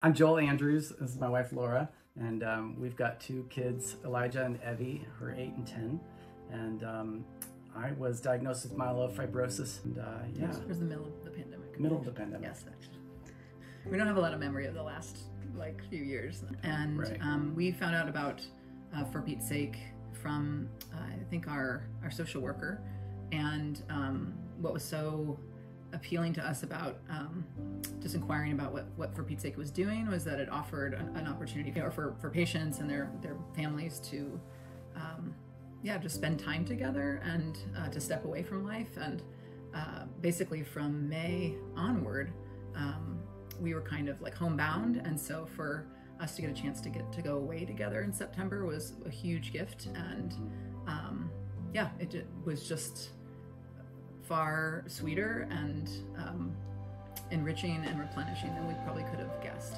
I'm Joel Andrews. This is my wife Laura, and we've got two kids, Elijah and Evie, who are 8 and 10. And I was diagnosed with myelofibrosis, and yeah. It was the middle of the pandemic. Middle of the pandemic. Yes, actually. We don't have a lot of memory of the last few years. And Right. We found out about For Pete's Sake from I think our social worker, and what was so appealing to us about just inquiring about what For Pete's Sake was doing was that it offered an opportunity for patients and their families to just spend time together and to step away from life. And basically from May onward, we were kind of like homebound, and so for us to get a chance to go away together in September was a huge gift. And it was just far sweeter and enriching and replenishing than we probably could have guessed.